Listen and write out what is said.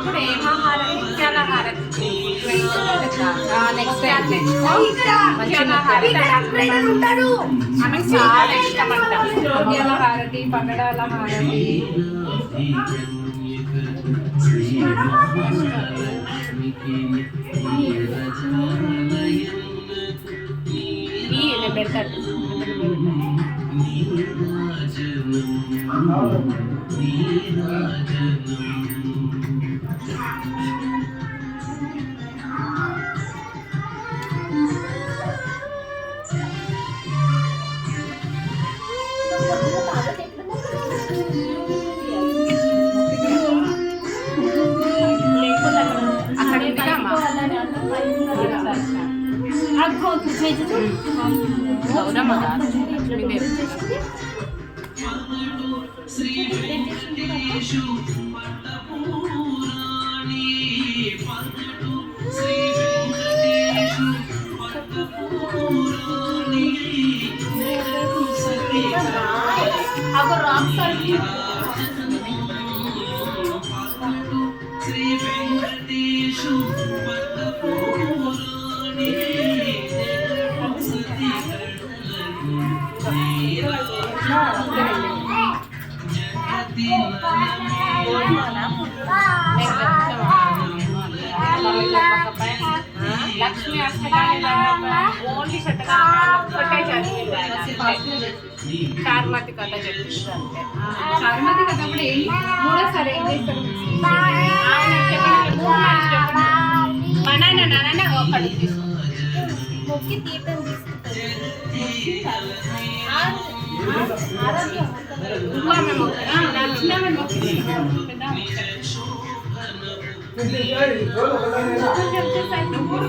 ఇప్పుడు ఏం హారతి ముత్యాల హారతి నెక్స్ట్ ముత్యాల ఆమెకు చాలా ఇష్టం అంట ముత్యాల హారతి పగడాల హారతి పెడతాడు గౌరమ్మ లక్ష్మీదేవి శ్రీ వెంకటేశు పట్టపురాణి పన్నడు శ్రీ వెంకటేశు పట్టపురాణి అగో రాక్ శ్రీ వెంకటేశు పట్టపురాణి లక్ష్మి ఓన్లీ ఒక్కటే చారుమతి కథ చెప్పింది చారుమతి కథ కూడా మూడోసారి ఏం చేస్తారు నాన్న ఒక్కటి మొక్కి దీపం తీసుకుంటారు